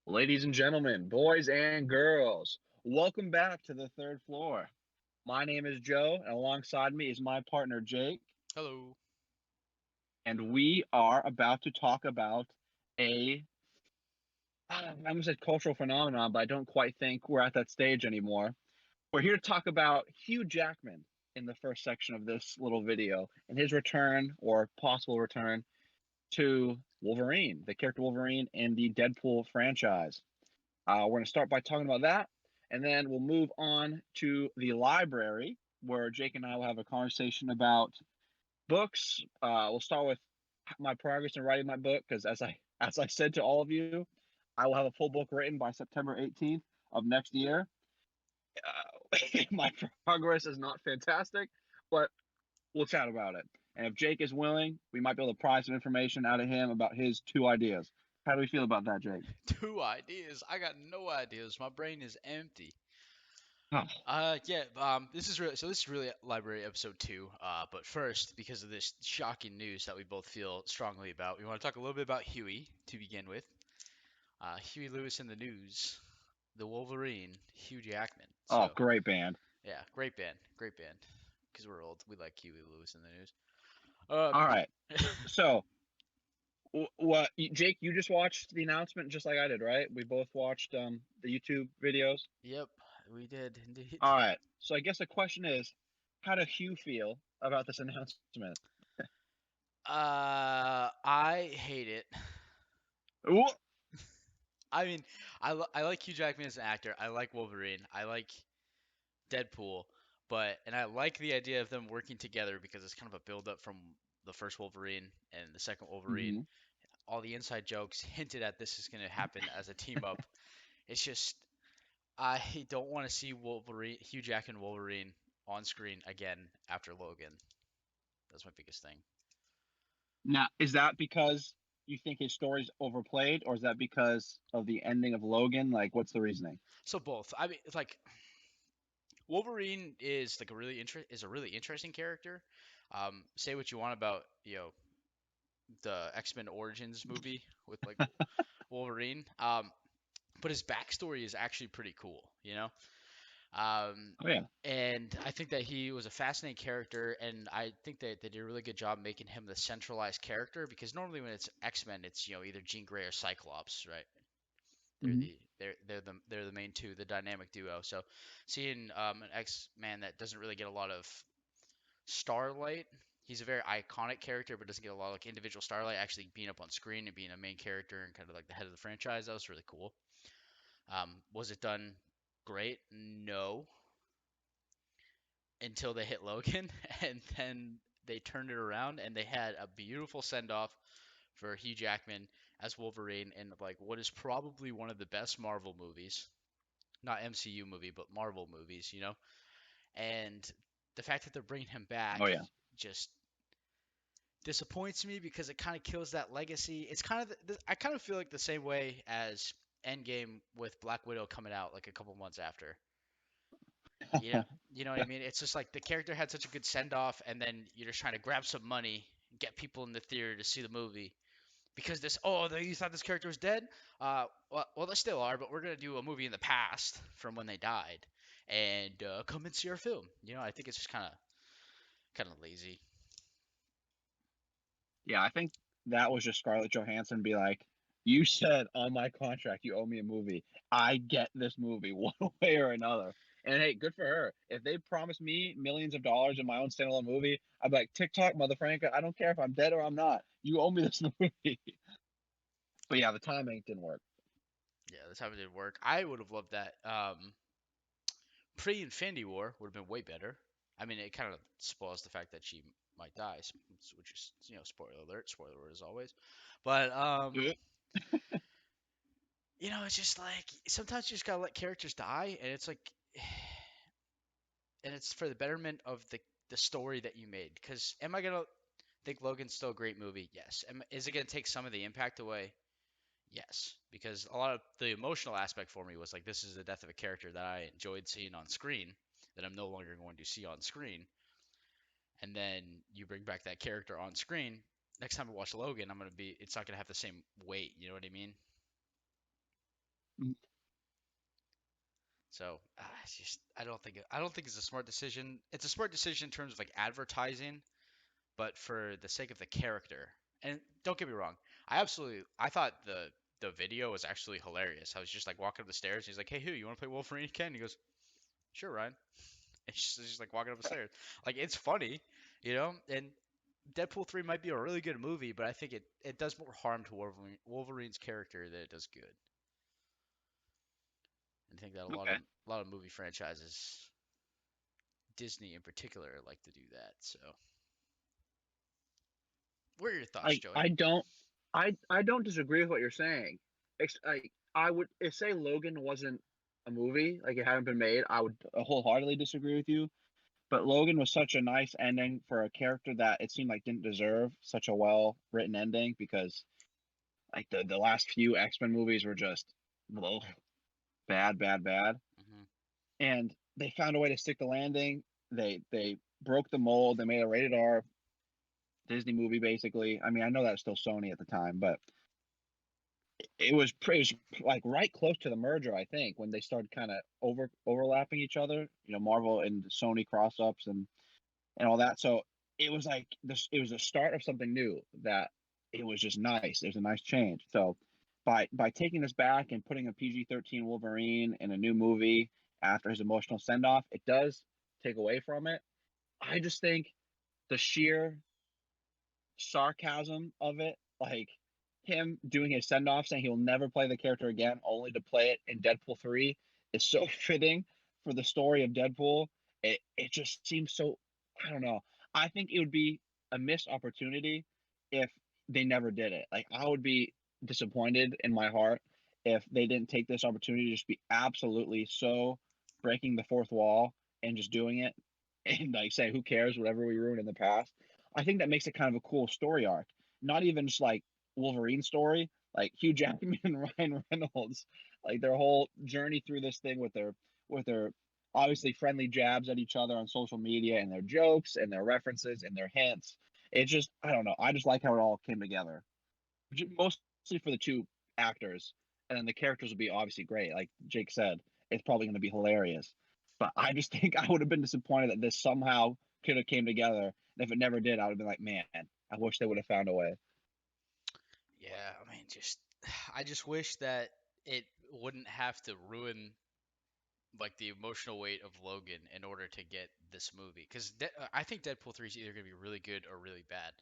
Ladies and gentlemen, boys and girls, welcome back to the third floor. My name is Joe, and alongside me is my partner Jake, Hello. and we are about to talk about a I almost said cultural phenomenon, but I don't quite think we're at that stage anymore. We're here to talk about Hugh Jackman in the first section of this little video and his return or possible return to Wolverine, the character Wolverine in the Deadpool franchise. We're going to start by talking about that, and then we'll move on to the library, where Jake and I will have a conversation about books. We'll start with my progress in writing my book, because as I said to all of you, I will have a full book written by September 18th of next year. My progress is not fantastic, but we'll chat about it. And if Jake is willing, we might be able to pry some information out of him about his two ideas. How do we feel about that, Jake? Two ideas. I got no ideas. My brain is empty. Oh, Yeah. This is really library episode two. But first, because of this shocking news that we both feel strongly about, we want to talk a little bit about Huey to begin with. Huey Lewis in the news, the Wolverine, Hugh Jackman. oh, So great band. yeah, great band. Because we're old, we like Huey Lewis in the news. All right. So, what, Jake? You just watched the announcement, just like I did, right? We both watched the YouTube videos. Yep, we did indeed. All right. So, I guess the question is, how does Hugh feel about this announcement? I hate it. Ooh, I mean, I like Hugh Jackman as an actor. I like Wolverine. I like Deadpool. And I like the idea of them working together because it's kind of a build up from the first Wolverine and the second Wolverine. mm-hmm. All the inside jokes hinted at this is going to happen as a team up. It's just I don't want to see Hugh Jackman Wolverine on screen again after Logan. That's my biggest thing. Now, is that because you think his story's overplayed, or is that because of the ending of Logan? Like, what's the reasoning? So both. I mean, it's like Wolverine is like a really interesting character. Say what you want about the X-Men Origins movie with like Wolverine. But his backstory is actually pretty cool, you know. Um, Oh yeah. and I think that he was a fascinating character, and I think that they did a really good job making him the centralized character because normally when it's X-Men, it's either Jean Grey or Cyclops, right? Mm-hmm. They're the main two, the dynamic duo. So seeing an X-Man that doesn't really get a lot of starlight. He's a very iconic character, but doesn't get a lot of like individual starlight. Actually, being up on screen and being a main character and kind of like the head of the franchise, that was really cool. Was it done great? No, until they hit Logan, and then they turned it around and they had a beautiful send off for Hugh Jackman as Wolverine in like what is probably one of the best Marvel movies, not MCU movie, but Marvel movies, you know. And the fact that they're bringing him back Oh yeah. just disappoints me because it kind of kills that legacy. It's kind of I kind of feel like the same way as Endgame with Black Widow coming out like a couple months after. You know, you know what I mean? It's just like the character had such a good send off, and then you're just trying to grab some money, get people in the theater to see the movie because you thought this character was dead. Well, they still are, but we're gonna do a movie in the past from when they died, and come and see our film. I think it's just kind of lazy. Yeah, I think that was just Scarlett Johansson be like, you said on my contract you owe me a movie. I get this movie one way or another. And hey, good for her. If they promise me millions of dollars in my own standalone movie, I'd be like, TikTok, Mother Franca, I don't care if I'm dead or I'm not. You owe me this movie. But yeah, the timing didn't work. Yeah, that's how it did work. I would have loved that. Pre-Infinity War would have been way better. I mean, it kind of spoils the fact that she might die, which is spoiler alert as always. But it's just like sometimes you just gotta let characters die, and it's like, and it's for the betterment of the story that you made. Because am I gonna think Logan's still a great movie? Yes. Is it gonna take some of the impact away? Yes, because a lot of the emotional aspect for me was like this is the death of a character that I enjoyed seeing on screen that I'm no longer going to see on screen. And then you bring back that character on screen. Next time I watch Logan, it's not gonna have the same weight. You know what I mean? Mm. So it's just I don't think it's a smart decision. It's a smart decision in terms of like advertising, but for the sake of the character. And don't get me wrong, I thought the video was actually hilarious. I was just like walking up the stairs. And he's like, "Hey, Hugh, you want to play Wolverine again?" He goes, "Sure, Ryan." And she's just like walking up the stairs. Like it's funny, you know. And Deadpool 3 might be a really good movie, but I think it does more harm to Wolverine's character than it does good. And I think that Okay. a lot of movie franchises, Disney in particular, like to do that. So, what are your thoughts, I Joey? I don't I don't disagree with what you're saying. I would if say Logan wasn't a movie, like it hadn't been made, I would wholeheartedly disagree with you. But Logan was such a nice ending for a character that it seemed like didn't deserve such a well written ending because like the last few X-Men movies were just ugh, bad, bad, bad. Hmm. And they found a way to stick the landing. They broke the mold. They made a rated R Disney movie basically. I mean, I know that was still Sony at the time, but it was like right close to the merger, I think, when they started kind of overlapping each other. You know, Marvel and Sony cross ups and all that. So it was like this. It was the start of something new that it was just nice. It was a nice change. So by taking this back and putting a PG-13 Wolverine in a new movie after his emotional send off, it does take away from it. I just think the sheer sarcasm of it, like him doing his send off, saying he'll never play the character again, only to play it in Deadpool 3, is so fitting for the story of Deadpool. It just seems so. I don't know. I think it would be a missed opportunity if they never did it. Like I would be disappointed in my heart if they didn't take this opportunity to just be absolutely so breaking the fourth wall and just doing it and like say who cares whatever we ruined in the past. I think that makes it kind of a cool story arc. Not even just like Wolverine story, like Hugh Jackman and Ryan Reynolds, like their whole journey through this thing with their obviously friendly jabs at each other on social media and their jokes and their references and their hints. It just I don't know. I just like how it all came together. Mostly for the two actors, and then the characters will be obviously great. Like Jake said, it's probably going to be hilarious. But I just think I would have been disappointed that this somehow could have came together. And if it never did, I would have been like, man, I wish they would have found a way. Yeah, I mean, just I just wish that it wouldn't have to ruin like the emotional weight of Logan in order to get this movie. Because I think Deadpool 3 is either gonna be really good or really bad.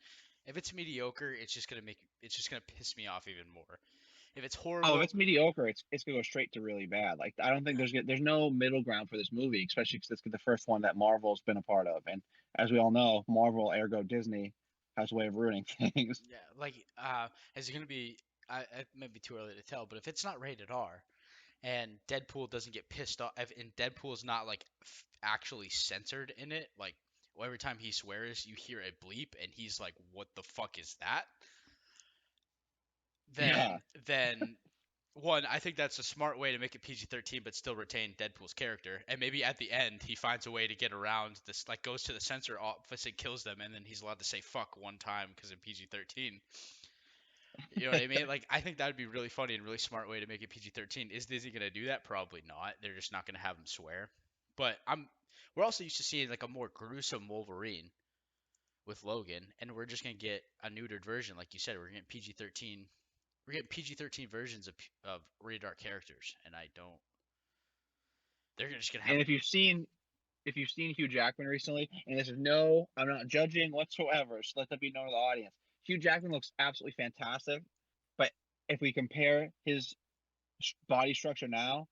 If it's mediocre, it's just gonna piss me off even more. If it's Oh, if horrible, it's mediocre, it's gonna go straight to really bad. Like I don't think there's no middle ground for this movie, especially because it's the first one that Marvel's been a part of. And as we all know, Marvel, ergo Disney, has a way of ruining things. yeah, like is it gonna be? It may be too early to tell, but if it's not rated R, and Deadpool doesn't get pissed off, and Deadpool is not like actually censored in it, like every time he swears, you hear a bleep, and he's like, "What the fuck is that?" Yeah, Then one, I think that's a smart way to make it PG-13, but still retain Deadpool's character. And maybe at the end, he finds a way to get around this, like goes to the censor office and kills them, and then he's allowed to say "fuck" one time because of PG-13. You know what I mean? Like, I think that would be really funny and really smart way to make it PG-13. Is Disney gonna do that? Probably not. They're just not gonna have him swear. But we're also used to seeing like a more gruesome Wolverine with Logan, and we're just gonna get a neutered version, like you said. We're getting PG-13. We're getting PG-13 versions of rated R characters, and I don't. They're just gonna have. and if you've seen Hugh Jackman recently, and this is no, I'm not judging whatsoever. So let that be known to the audience. Hugh Jackman looks absolutely fantastic, but if we compare his body structure now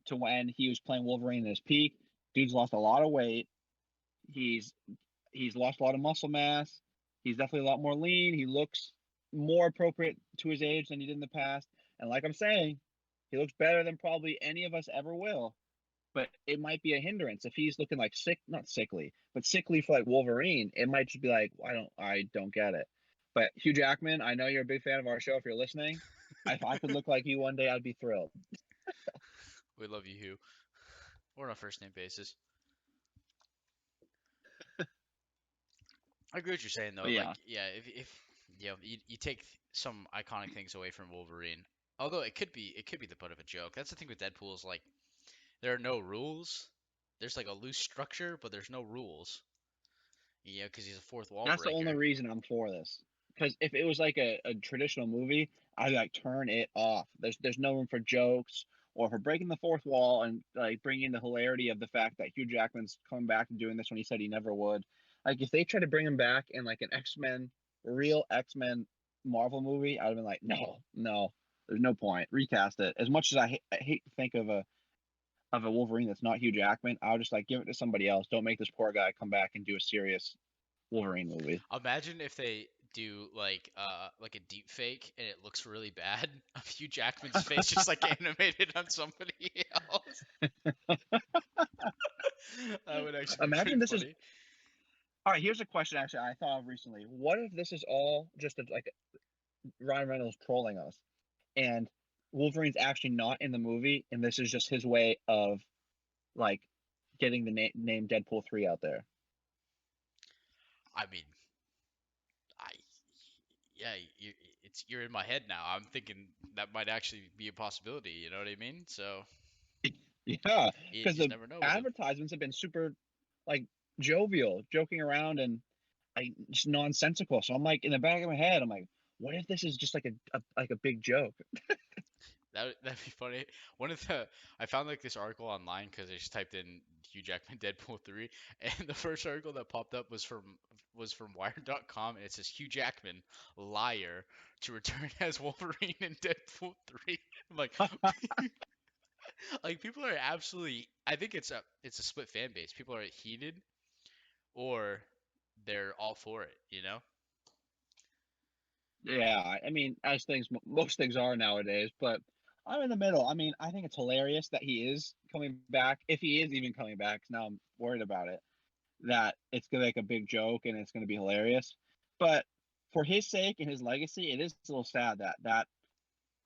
to when he was playing Wolverine in his peak, dude's lost a lot of weight. He's he's lost a lot of muscle mass. He's definitely a lot more lean. He looks more appropriate to his age than he did in the past. And like I'm saying, he looks better than probably any of us ever will. But it might be a hindrance if he's looking like sick, not sickly, but sickly for like Wolverine. It might just be like I don't get it. But Hugh Jackman, I know you're a big fan of our show. If you're listening, if I could look like you one day, I'd be thrilled. We love you, Hugh. We're on a first name basis. I agree with what you're saying though. But Like, yeah, yeah, if you take some iconic things away from Wolverine, Although it could be the butt of a joke. That's the thing with Deadpool is like there are no rules. There's like a loose structure, but there's no rules. Because he's a fourth wall That's the only breaker. reason I'm for this. Because if it was like a traditional movie, I'd like turn it off. There's no room for jokes or for breaking the fourth wall and like bringing in the hilarity of the fact that Hugh Jackman's coming back and doing this when he said he never would. Like if they try to bring him back in like an X-Men, real X-Men Marvel movie, I'd have been like, no, no, there's no point. Recast it. As much as I hate to think of a Wolverine that's not Hugh Jackman, I'll just like give it to somebody else. Don't make this poor guy come back and do a serious Wolverine movie. Imagine if they do like a deep fake and it looks really bad of Hugh Jackman's face just like animated on somebody else. That would actually be pretty Imagine this is funny. all right. Here's a question actually I thought of recently. What if this is all just like Ryan Reynolds trolling us, and Wolverine's actually not in the movie, and this is just his way of like getting the name Deadpool 3 out there? I mean, I yeah, you're in my head now. I'm thinking that might actually be a possibility. You know what I mean? So Yeah, you because just the never know with him. advertisements have been super like jovial, joking around, and like just nonsensical. So I'm like in the back of my head, I'm like, what if this is just like a big joke? That'd be funny. One of the I found like this article online because I just typed in Hugh Jackman Deadpool 3, and the first article that popped up was from Wired.com, and it says Hugh Jackman liar to return as Wolverine in Deadpool 3. I'm like, like people are absolutely. I think it's a split fan base. People are heated or they're all for it. You know? Yeah, I mean, as things most things are nowadays, but I'm in the middle. I mean, I think it's hilarious that he is coming back, if he is even coming back, 'cause now I'm worried about it, that it's gonna make a big joke and it's gonna be hilarious. But for his sake and his legacy, it is a little sad that that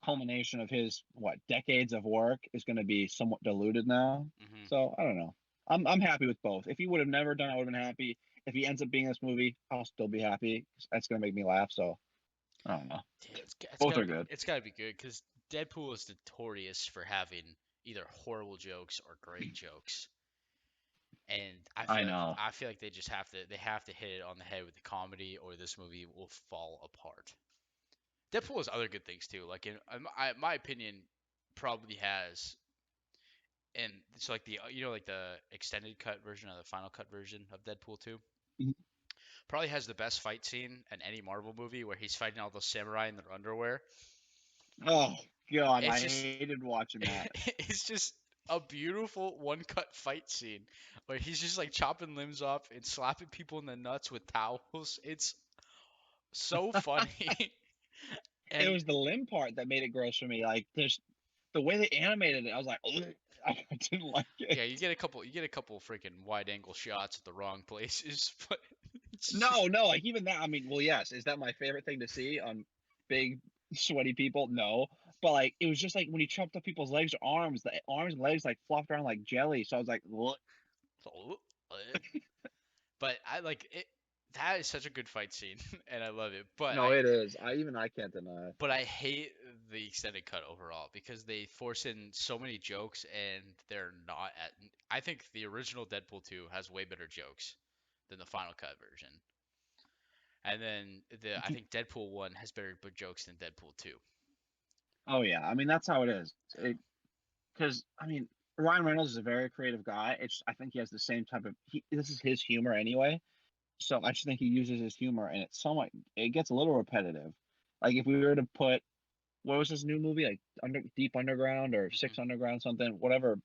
culmination of his what decades of work is gonna be somewhat diluted now. Hmm. So I don't know. I'm happy with both. If he would have never done it, I would have been happy. If he ends up being in this movie, I'll still be happy. 'Cause that's gonna make me laugh. So I don't know. Yeah, it's Both gotta are be good. it's gotta be good because Deadpool is notorious for having either horrible jokes or great jokes, and I I feel like know. I feel like they have to hit it on the head with the comedy, or this movie will fall apart. Deadpool has other good things too. Like my opinion, probably has, and it's like like the extended cut version or the final cut version of Deadpool 2 Mhm. probably has the best fight scene in any Marvel movie where he's fighting all those samurai in their underwear. Oh God, It's I just hated watching that. it's just a beautiful one cut fight scene where he's just like chopping limbs off and slapping people in the nuts with towels. It's so funny. It And was the limb part that made it gross for me. Like there's the way they animated it, I was like, "Ugh." I didn't like it. yeah, you get a couple freaking wide angle shots at the wrong places, but it's just No, no, like even that. I mean, well, yes, is that my favorite thing to see on big sweaty people? No, but like it was just like when he chopped up people's legs or arms, the arms and legs like flopped around like jelly. So I was like, "What?" so, but I like it. That is such a good fight scene, and I love it. But No, I it is. I can't deny it. but I hate the extended cut overall because they force in so many jokes and they're not at. I think the original Deadpool 2 has way better jokes than the final cut version. And then I think Deadpool 1 has better jokes than Deadpool 2. Oh yeah, I mean that's how it is. Because I mean Ryan Reynolds is a very creative guy. It's I think he has the same type of this is his humor anyway. So I just think he uses his humor, and it's somewhat it gets a little repetitive. Like if we were to put what was his new movie like Deep Underground or Hmm. Six Underground something whatever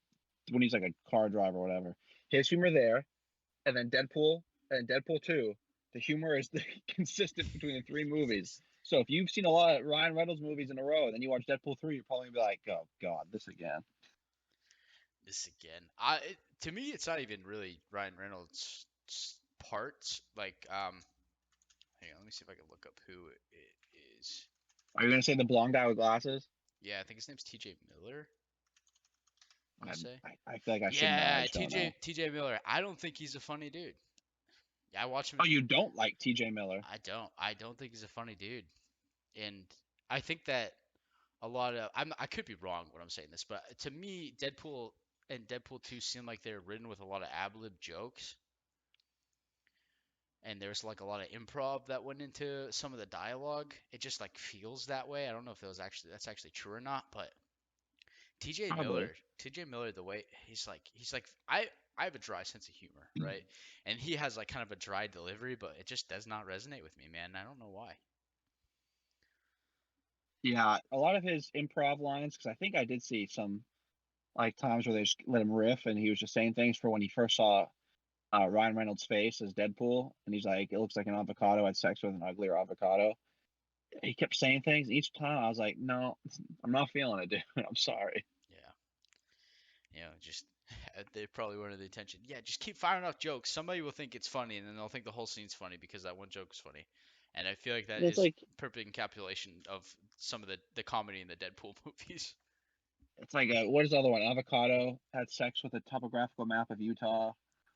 when he's like a car driver or whatever, his humor there, and then Deadpool 2, the humor is consistent between the three movies. So if you've seen a lot of Ryan Reynolds movies in a row, and then you watch Deadpool 3, you're probably gonna be like, oh God, this again. This again. To me, it's not even really Ryan Reynolds' parts. Hang on, let me see if I can look up who it is. Are you gonna say the blonde guy with glasses? Yeah, I think his name's T.J. Miller. I want I, to say. I feel like I should know. I Yeah, just don't know. T.J. Miller. I don't think he's a funny dude. Yeah, I watch him. Oh, you don't like T.J. Miller? I don't. I don't think he's a funny dude. And I think that a lot of I could be wrong when I'm saying this, but to me, Deadpool and Deadpool 2 seem like they're written with a lot of ad-lib jokes, and there's like a lot of improv that went into some of the dialogue. It just like feels that way. I don't know if that's actually true or not, but TJ Probably. Miller, TJ Miller, the way he's like I have a dry sense of humor, right? And he has like kind of a dry delivery, but it just does not resonate with me, man. I don't know why. Yeah, a lot of his improv lines, because I think I did see some like times where they just let him riff, and he was just saying things for when he first saw Ryan Reynolds' face as Deadpool, and he's like, "It looks like an avocado had sex with an uglier avocado." He kept saying things each time. I was like, "No, I'm not feeling it, dude. I'm sorry." Yeah, just they probably wanted the attention. Yeah, just keep firing off jokes. Somebody will think it's funny, and then they'll think the whole scene's funny because that one joke is funny. And I feel like that Well, it's is like perfect encapsulation of some of the comedy in the Deadpool movies. what is the other one? Avocado had sex with a topographical map of Utah.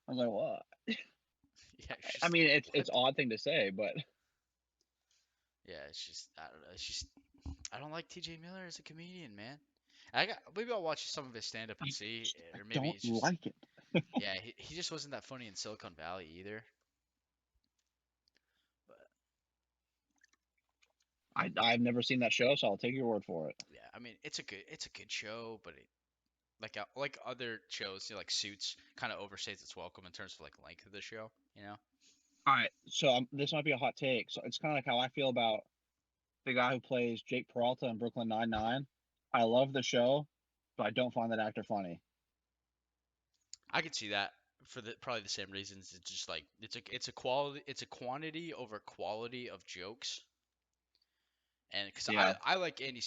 I was like, "What?" Yeah, it's I just mean, it's what? odd thing to say, but Yeah, it's just I don't know. It's just I don't like TJ Miller as a comedian, man. Maybe I'll watch some of his stand up and see, I or maybe don't it's just like it. yeah, he just wasn't that funny in Silicon Valley either. But I've never seen that show, so I'll take your word for it. yeah, I mean it's a good show, but it like other shows, like Suits, kind of overstays its welcome in terms of like length of the show. You know, All right, so this might be a hot take. So it's kind of like how I feel about the guy who plays Jake Peralta in Brooklyn Nine-Nine. I love the show, but I don't find that actor funny. I could see that for the probably the same reasons. It's just like it's a quantity over quality of jokes, and because I Yeah, I like Andy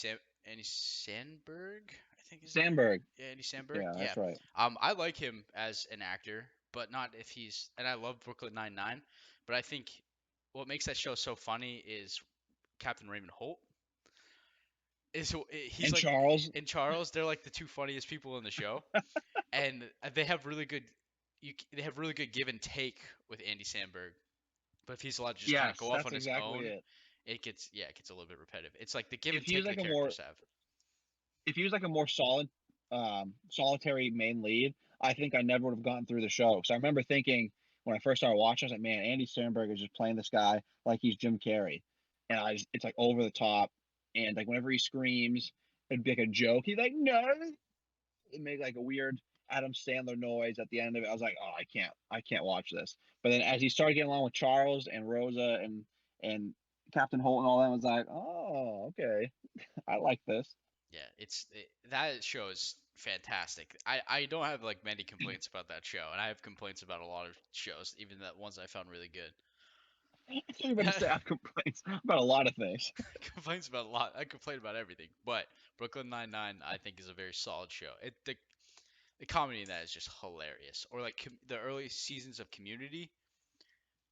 Sandberg, I think his name. Sandberg. Yeah, Andy Sandberg. Yeah, Yeah. that's right. I like him as an actor, but not if he's. And I love Brooklyn Nine Nine, but I think what makes that show so funny is Captain Raymond Holt. He's And like Charles. and Charles. They're like the two funniest people in the show, and they have really good. They have really good give and take with Andy Sandberg. But if he's allowed to just kind of Yes, go off that's on his exactly own, it. it gets a little bit repetitive. It's like the give If and he was take the like a more characters have. if he was like a more solitary main lead, I think I never would have gotten through the show. So I remember thinking when I first started watching, I was like, man, Andy Samberg is just playing this guy like he's Jim Carrey, and it's like over the top, and like whenever he screams, it'd be like a joke. He's like, no, it made like a weird Adam Sandler noise at the end of it. I was like, oh, I can't watch this. But then as he started getting along with Charles and Rosa and Captain Holt and all that, I was like, oh, okay, I like this. Yeah, that show is fantastic. I don't have like many complaints about that show, and I have complaints about a lot of shows, even the ones I found really good. I thought you were about to say I have complaints about a lot of things. Complaints about a lot. I complain about everything, but Brooklyn Nine Nine I think is a very solid show. The comedy in that is just hilarious. Or like the early seasons of Community,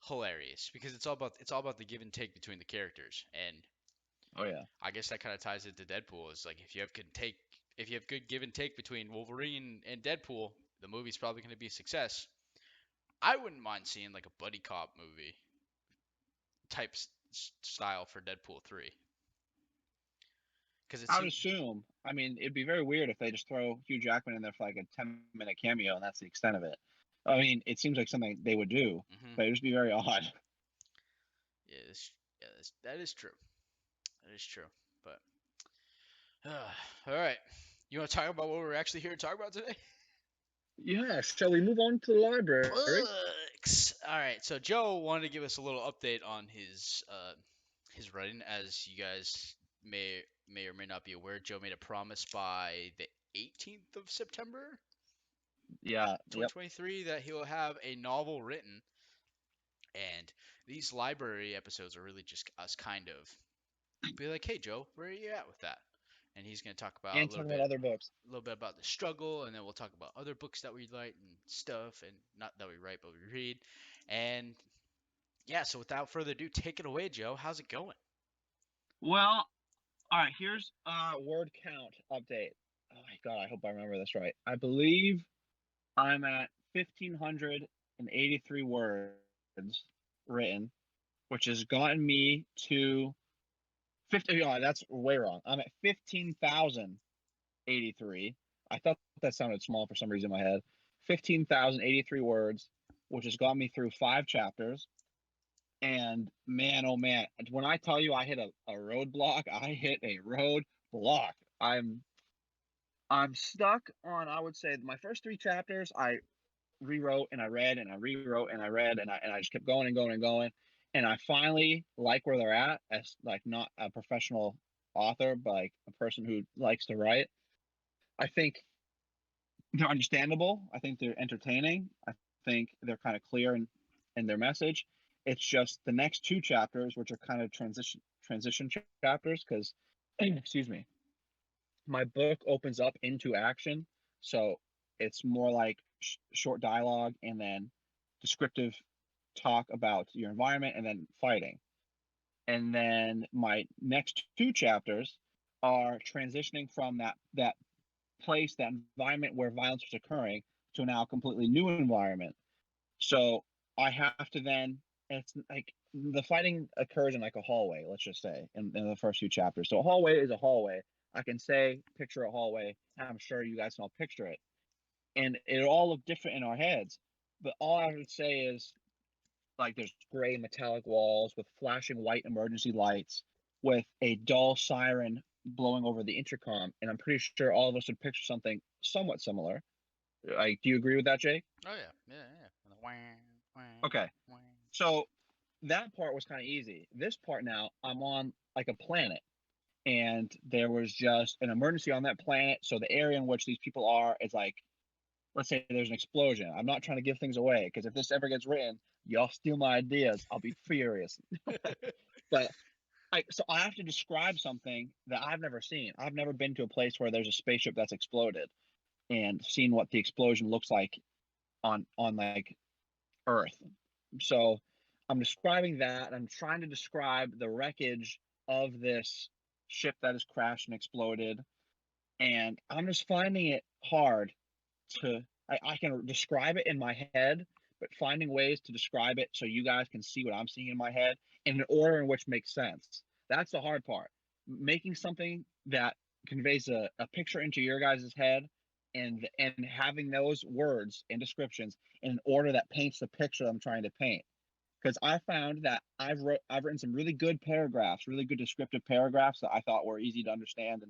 hilarious because it's all about the give and take between the characters, and Oh yeah. I guess that kind of ties into Deadpool. Is like if you have good give and take between Wolverine and Deadpool, the movie's probably going to be a success. I wouldn't mind seeing like a buddy cop movie type style for Deadpool 3 because it I would seems. assume. I mean, it'd be very weird if they just throw Hugh Jackman in there for like a 10-minute cameo and that's the extent of it. I mean, it seems like something they would do, Hmm. but it'd just be very odd. Yeah, that is true. That is true. But all right, you want to talk about what we're actually here to talk about today? Yeah, shall we move on to the library? Books. All right. So Joe wanted to give us a little update on his writing. As you guys may or may not be aware, Joe made a promise by the 18th of September, Yeah, yep. 2023, that he'll have a novel written. And these library episodes are really just us kind of be like, "Hey Joe, where are you at with that?" And he's going to talk about And talk about other books. a little bit about the struggle, and then we'll talk about other books that we write and stuff, and not that we write, but we read. And yeah, so without further ado, take it away, Joe. How's it going? Well, all right, here's word count update. Oh my god, I hope I remember this right. I believe I'm at 1,583 words written, which has gotten me to 50. Oh, that's way wrong. I'm at 15,083. I thought that sounded small for some reason in my head. 15,083 words, which has got me through 5 chapters. And man, oh man, when I tell you I hit a roadblock, I hit a roadblock. I'm stuck on, I would say, my first 3 chapters. I rewrote and I read and I rewrote and I read and I just kept going and going and going. And I finally like where they're at as like not a professional author, but like a person who likes to write. I think they're understandable. I think they're entertaining. I think they're kind of clear in their message. It's just the next 2 chapters, which are kind of transition chapters, because excuse me, my book opens up into action. So it's more like short dialogue and then descriptive talk about your environment and then fighting. And then my next 2 chapters are transitioning from that place, that environment where violence was occurring, to now a completely new environment. So I have to then, it's like the fighting occurs in like a hallway, let's just say, in the first few chapters. So a hallway is a hallway. I can say, picture a hallway. I'm sure you guys can all picture it. And it all look different in our heads. But all I would say is like there's gray metallic walls with flashing white emergency lights with a dull siren blowing over the intercom. And I'm pretty sure all of us would picture something somewhat similar. Like, do you agree with that, Jake? Oh yeah, yeah, yeah. And the wah, wah, Okay. wah. So that part was kind of easy. This part now, I'm on like a planet, and there was just an emergency on that planet. So the area in which these people are is like, let's say there's an explosion. I'm not trying to give things away because if this ever gets written, y'all steal my ideas. I'll be furious. But so I have to describe something that I've never seen. I've never been to a place where there's a spaceship that's exploded and seen what the explosion looks like on like Earth. So I'm describing that. I'm trying to describe the wreckage of this ship that has crashed and exploded. And I'm just finding it hard to, I can describe it in my head, but finding ways to describe it so you guys can see what I'm seeing in my head in an order in which makes sense. That's the hard part. Making something that conveys a picture into your guys' head and having those words and descriptions in an order that paints the picture I'm trying to paint. Because I found that I've written some really good paragraphs, really good descriptive paragraphs that I thought were easy to understand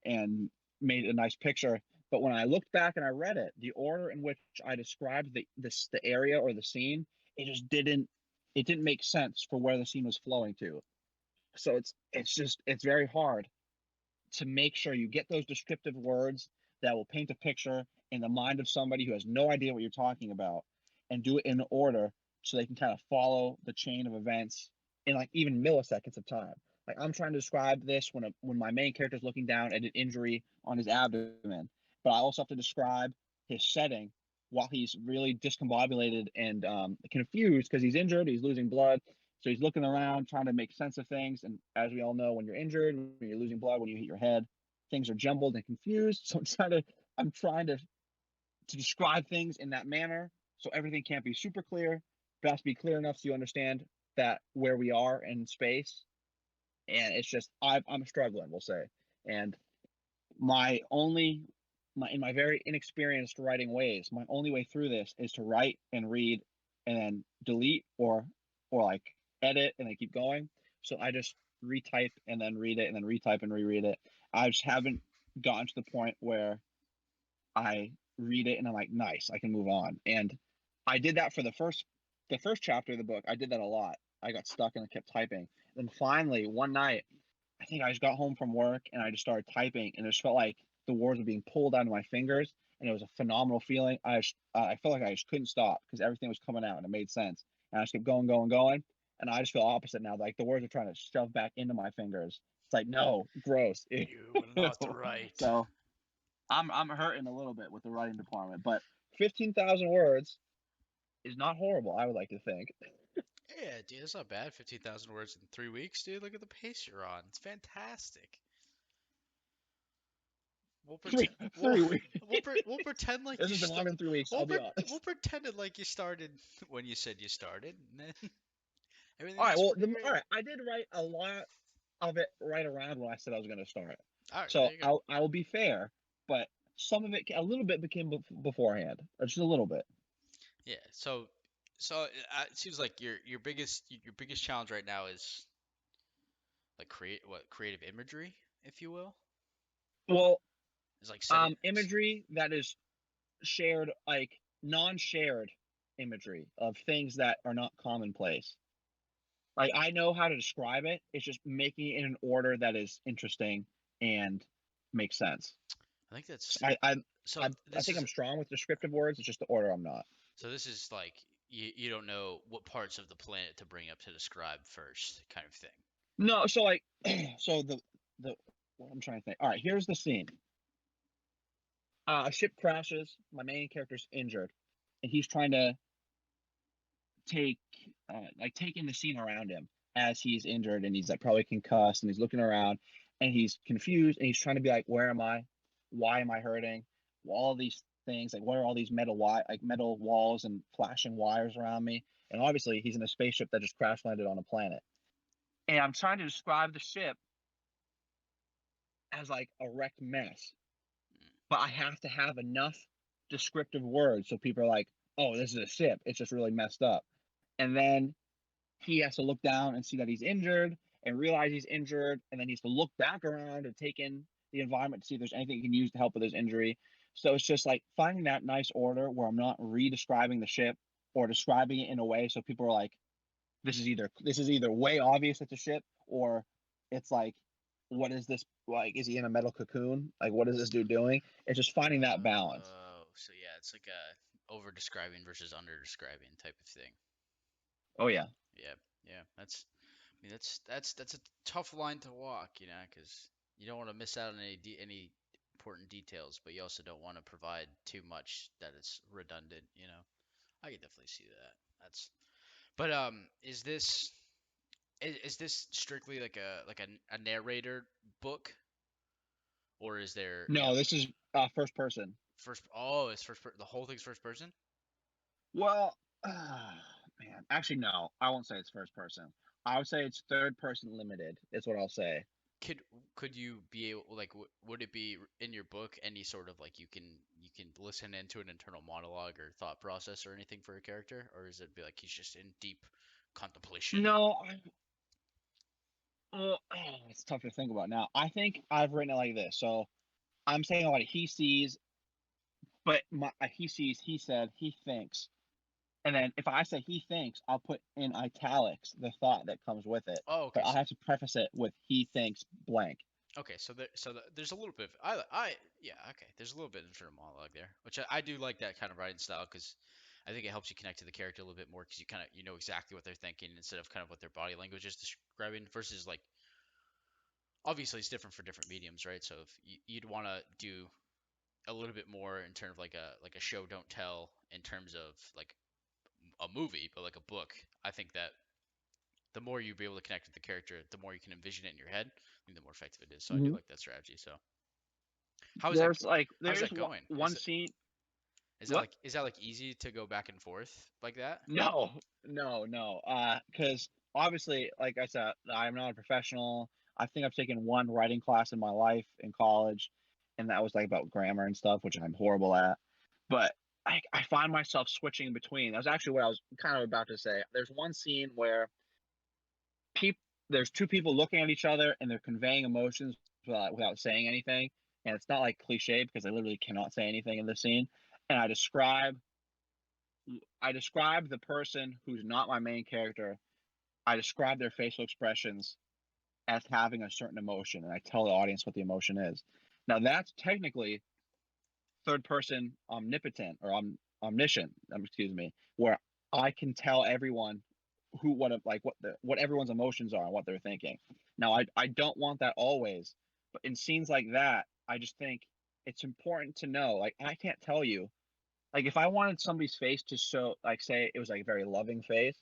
and made a nice picture. But when I looked back and I read it, the order in which I described the area or the scene, it just didn't make sense for where the scene was flowing to. So it's very hard to make sure you get those descriptive words that will paint a picture in the mind of somebody who has no idea what you're talking about and do it in order so they can kind of follow the chain of events in like even milliseconds of time. Like I'm trying to describe this when my main character is looking down at an injury on his abdomen, but I also have to describe his setting while he's really discombobulated and confused because he's injured, he's losing blood, so he's looking around, trying to make sense of things. And as we all know, when you're injured, when you're losing blood, when you hit your head, things are jumbled and confused. So I'm trying to describe things in that manner. So everything can't be super clear, but has to be clear enough so you understand that where we are in space. And it's just I'm struggling, we'll say. And my only my in my very inexperienced writing ways, my only way through this is to write and read and then delete or like edit and then keep going. So I just retype and then read it and then retype and reread it. I just haven't gotten to the point where I read it and I'm like, nice, I can move on. And I did that for the first chapter of the book. I did that a lot. I got stuck and I kept typing. Then finally one night I think I just got home from work and I just started typing, and it just felt like the words were being pulled out of my fingers, and it was a phenomenal feeling. I felt like I just couldn't stop because everything was coming out and it made sense, and I just kept going, going, going, and I just feel opposite now. Like the words are trying to shove back into my fingers. It's like no, gross. You will not write. So I'm hurting a little bit with the writing department, but 15,000 words is not horrible. I would like to think. Yeah, dude, that's not bad. 15,000 words in 3 weeks, dude. Look at the pace you're on. It's fantastic. We'll three pretend. We'll three weeks. we'll pretend like This you has been longer than 3 weeks. I'll be we'll honest. pretend it like you started when you said you started, and then All everything right. was Well, pretty all great. right. I did write a lot. of it right around when I said I was going to start. All right, So there you go. I will be fair, but some of it, a little bit became beforehand, just a little bit. Yeah. So it seems like your biggest challenge right now is like creative imagery, if you will. Well, It's like setting. imagery that is shared, like non-shared imagery of things that are not commonplace. Like I know how to describe it. It's just making it in an order that is interesting and makes sense. I think So that's so. I This think is I'm strong with descriptive words. It's just the order I'm not. so. This is like you don't know what parts of the planet to bring up to describe first, kind of thing. No, so like, so the what I'm trying to think. All right, here's the scene. A ship crashes. My main character's injured, and he's trying to take take in the scene around him as he's injured and he's like probably concussed and he's looking around and he's confused and he's trying to be like, where am I? Why am I hurting? All these things, like what are all these metal walls and flashing wires around me? And obviously he's in a spaceship that just crash landed on a planet. And I'm trying to describe the ship as like a wrecked mess, but I have to have enough descriptive words so people are like, oh, this is a ship. It's just really messed up. And then he has to look down and see that he's injured and realize he's injured, and then he has to look back around and take in the environment to see if there's anything he can use to help with his injury. So it's just like finding that nice order where I'm not re-describing the ship or describing it in a way so people are like, this is either way obvious it's a ship, or it's like, what is this, like, is he in a metal cocoon? Like, what is this dude doing? It's just finding that balance. Oh, so yeah, it's like a over describing versus under describing type of thing. Oh yeah. Yeah, yeah. I mean, that's a tough line to walk, because you don't want to miss out on any important details, but you also don't want to provide too much that it's redundant. I could definitely see that. But is this strictly like a narrator book, or is there, No, this is first person. first? Oh, it's the whole thing's first person. Well, man, actually, no, I won't say it's first person. I would say it's third person limited. Is what I'll say. Could could you be able, like, would it be in your book any sort of, like, you can listen into an internal monologue or thought process or anything for a character, or is it be like he's just in deep contemplation? No, it's tough to think about now. I think I've written it like this. So I'm saying a lot of he sees, but he sees, he said, he thinks. And then if I say he thinks, I'll put in italics the thought that comes with it. Oh, But okay. I have to preface it with he thinks blank. Okay, there's a little bit of, I yeah, okay. There's a little bit of internal monologue there, which I do like that kind of writing style, because I think it helps you connect to the character a little bit more, because you know exactly what they're thinking instead of kind of what their body language is describing, versus, like, obviously it's different for different mediums, right? So if you'd want to do a little bit more in terms of like a show don't tell in terms of like a movie, but like a book, I think that the more you be able to connect with the character, the more you can envision it in your head, I think the more effective it is. So I do Mm-hmm. like that strategy. So how is that There's like how's there's that going? one scene. Is that What? like is that like easy to go back and forth like that? No, no, no. Because obviously, like I said, I'm not a professional. I think I've taken one writing class in my life in college, and that was like about grammar and stuff, which I'm horrible at. But I find myself switching between. That was actually what I was kind of about to say. There's one scene where people, there's two people looking at each other and they're conveying emotions without saying anything, and it's not like cliche because I literally cannot say anything in this scene. And I describe the person who's not my main character. I describe their facial expressions as having a certain emotion, and I tell the audience what the emotion is. Now that's technically third person omnipotent or omniscient. Excuse me, where I can tell everyone what everyone's emotions are and what they're thinking. Now I don't want that always, but in scenes like that, I just think it's important to know. Like I can't tell you, like if I wanted somebody's face to show, like say it was like a very loving face,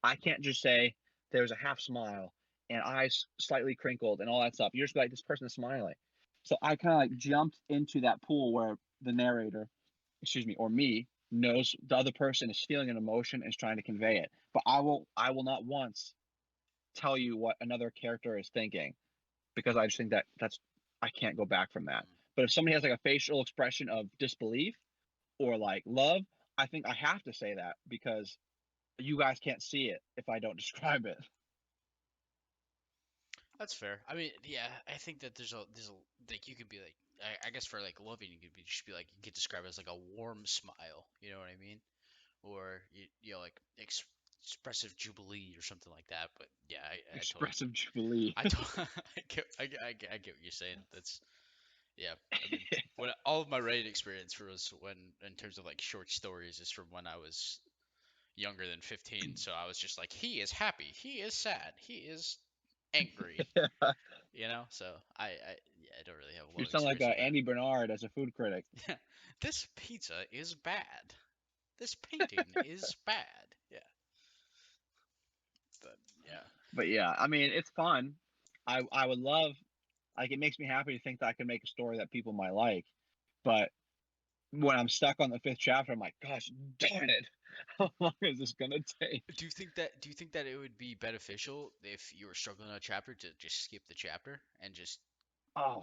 I can't just say there's a half smile and eyes slightly crinkled and all that stuff. You're just like, this person is smiling. So I kind of like jumped into that pool where the narrator, excuse me, or me, knows the other person is feeling an emotion and is trying to convey it. But I will not once tell you what another character is thinking because I just think that that's I can't go back from that. Mm. But if somebody has like a facial expression of disbelief or like love, I think I have to say that because you guys can't see it if I don't describe it. That's fair. I mean, yeah, I think that there's a like you could be like I guess for like loving you could be just be like you could describe it as like a warm smile. You know what I mean? Or you know like expressive jubilee or something like that. But yeah, I totally Expressive jubilee. I to- I get what you're saying. That's yeah. I mean, when all of my writing experience was when in terms of like short stories is from when I was younger than 15. So I was just like, he is happy, he is sad, he is angry. You know, so yeah, I don't really have a You lot of sound like experience with that. Andy Bernard as a food critic. This pizza is bad. This painting is bad. Yeah, but yeah. But yeah, I mean, it's fun. I would love like it makes me happy to think that I can make a story that people might like. But when I'm stuck on the fifth chapter, I'm like, gosh darn it, how long is this gonna take? Do you think that it would be beneficial if you were struggling on a chapter to just skip the chapter and just Oh,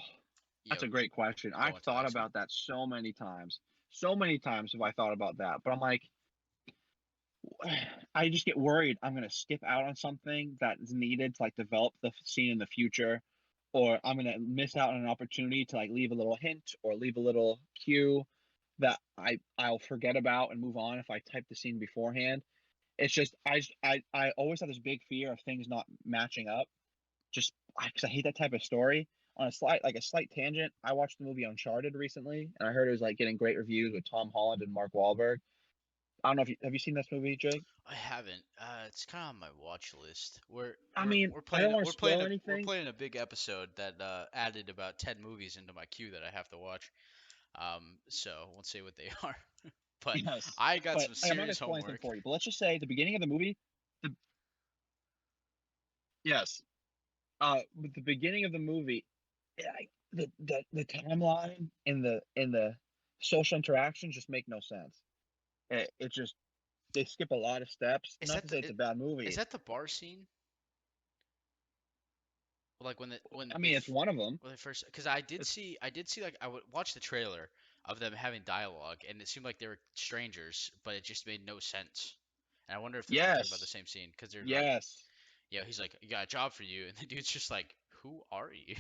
you that's know a great question. go I've into the thought next one? about that so many times. So many times have I thought about that. But I'm like, I just get worried I'm gonna skip out on something that is needed to like develop the scene in the future, or I'm gonna miss out on an opportunity to like leave a little hint or leave a little cue that I'll forget about and move on if I type the scene beforehand. It's just I always have this big fear of things not matching up. Just because I hate that type of story. On a slight tangent, I watched the movie Uncharted recently, and I heard it was like getting great reviews with Tom Holland and Mark Wahlberg. I don't know if you have you seen this movie, Jake? I haven't. It's kind of on my watch list. I mean, I don't want to spoil we're anything. playing a big episode that added about 10 movies into my queue that I have to watch. So I won't say what they are, but Yes, I got but some I'm not gonna serious spoil anything homework. for you. But let's just say the beginning of the movie, the yes, with the beginning of the movie, the timeline and the social interactions just make no sense. It just they skip a lot of steps. Is Not that to say it's a bad is movie. that the bar scene? Like I mean, it's one of them. when they first because It's I did see like I would watch the trailer of them having dialogue and it seemed like they were strangers, but it just made no sense. And I wonder if we're talking about the yes, same scene because they're like, yes. yeah, he's like, "You got a job for you," and the dude's just like, "Who are you?"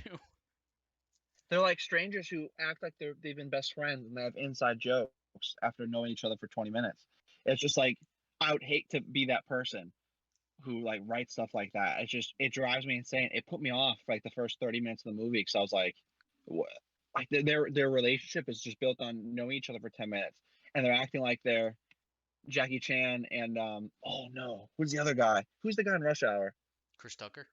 They're like strangers who act like they've been best friends and they have inside jokes after knowing each other for 20 minutes. It's just like I would hate to be that person who like writes stuff like that. It drives me insane. It put me off for, like the first 30 minutes of the movie because I was like, what? Like their relationship is just built on knowing each other for 10 minutes, and they're acting like they're Jackie Chan and oh no, who's the other guy? Who's the guy in Rush Hour? Chris Tucker.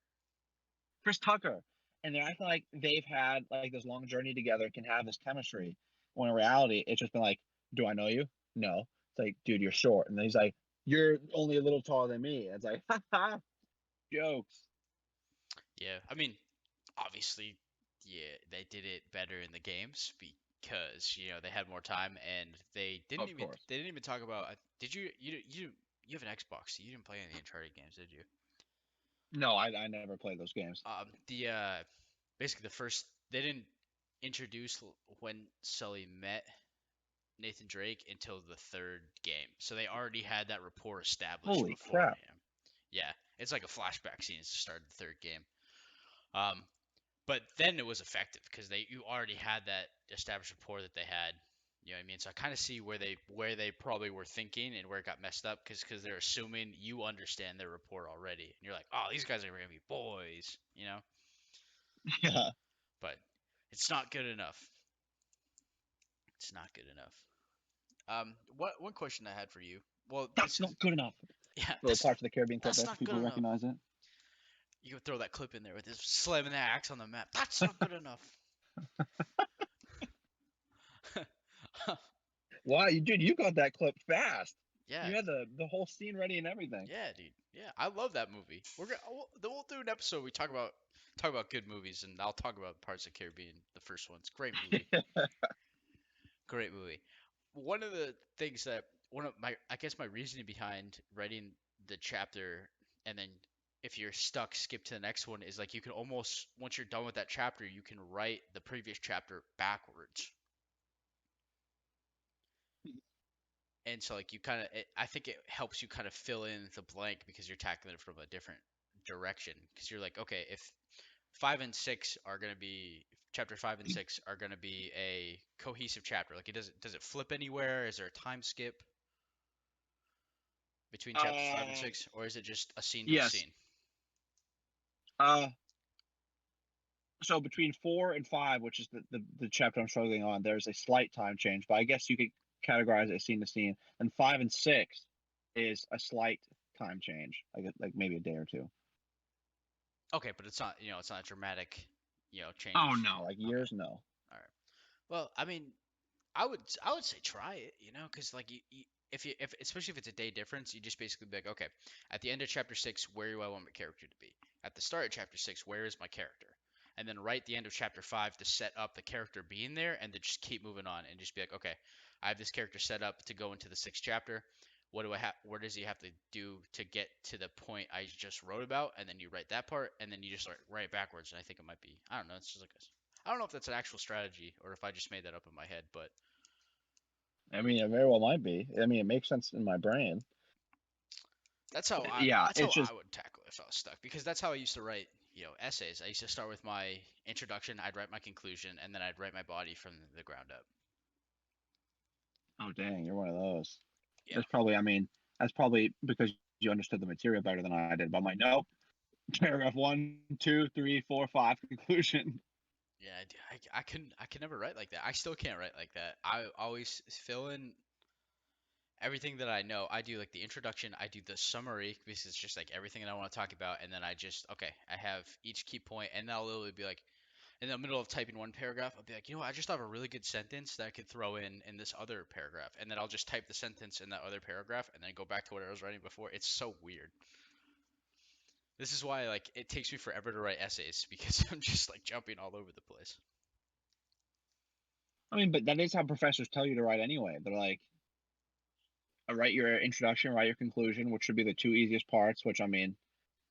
Chris Tucker. And they're acting like they've had like this long journey together and can have this chemistry. When in reality, it's just been like, do I know you? No. It's like, dude, you're short. And then he's like, you're only a little taller than me. It's like, ha ha, jokes. Yeah, I mean, obviously, yeah, they did it better in the games because they had more time and Of course. they didn't even talk about. Did you have an Xbox? So you didn't play any of the Uncharted games, did you? No, I never played those games. The basically the first they didn't introduce when Sully met Nathan Drake until the third game, so they already had that rapport established Holy crap. beforehand. Yeah, it's like a flashback scene at the start of the third game. Um, but then it was effective because you already had that established rapport that they had. You know what I mean? So I kind of see where they probably were thinking and where it got messed up because they're assuming you understand their rapport already, and you're like, oh, these guys are gonna be boys, you know? Yeah. But it's not good enough. It's not good enough. What one question I had for you? Well, That's not good enough. yeah, Little Parts of the Caribbean clip that's there for not people good who enough. recognize it. You can throw that clip in there with this slamming that axe on the map. That's not good enough. Wow, you dude, you got that clip fast. Yeah, You had the whole scene ready and everything. yeah, dude. Yeah, I love that movie. We'll do an episode. We talk about good movies, and I'll talk about Parts of the Caribbean. The first one's great movie. Great movie. One of the things that one of my I guess my reasoning behind writing the chapter and then if you're stuck, skip to the next one, is like you can almost, once you're done with that chapter, you can write the previous chapter backwards. And so like you kind of, I think it helps you kind of fill in the blank because you're tackling it from a different direction. Because you're like, okay, if 5 and 6 are gonna be chapter 5 and 6 are gonna be a cohesive chapter. Like, it does it flip anywhere? Is there a time skip between chapters 5 and 6, or is it just a scene to a Yes. scene? Uh, so between 4 and 5, which is the chapter I'm struggling on, there's a slight time change, but I guess you could categorize it as scene to scene. And 5 and 6 is a slight time change, like maybe a day or two. Okay, but it's not, it's not a dramatic, Oh change. no, like Okay, years, no. all right. Well, I mean, I would say try it, because like if especially if it's a day difference, you just basically be like, okay, at the end of chapter 6, where do I want my character to be? At the start of chapter 6, where is my character? And then right at the end of chapter 5 to set up the character being there, and then just keep moving on and just be like, okay, I have this character set up to go into the 6th chapter. What do I have? Where does he have to do to get to the point I just wrote about? And then you write that part, and then you just write it backwards. And I think it might be, I don't know. It's just like I don't know if that's an actual strategy or if I just made that up in my head, but I mean, it very well might be. I mean, it makes sense in my brain. That's how I Yeah, that's how it's I just would tackle it if I was stuck, because that's how I used to write, essays. I used to start with my introduction, I'd write my conclusion, and then I'd write my body from the ground up. oh dang, you're one of those. Yeah. That's probably, I mean, that's probably because you understood the material better than I did. But I'm like, nope, paragraph 1, 2, 3, 4, 5, conclusion. Yeah, I can never write like that. I still can't write like that. I always fill in everything that I know. I do like the introduction, I do the summary because it's just like everything that I want to talk about, and then I just, okay, I have each key point, and I'll literally be like, in the middle of typing one paragraph, I'll be like, I just have a really good sentence that I could throw in this other paragraph, and then I'll just type the sentence in that other paragraph, and then go back to what I was writing before. It's so weird. This is why like it takes me forever to write essays because I'm just like jumping all over the place. I mean, but that is how professors tell you to write anyway. They're like, write your introduction, write your conclusion, which should be the two easiest parts. Which I mean,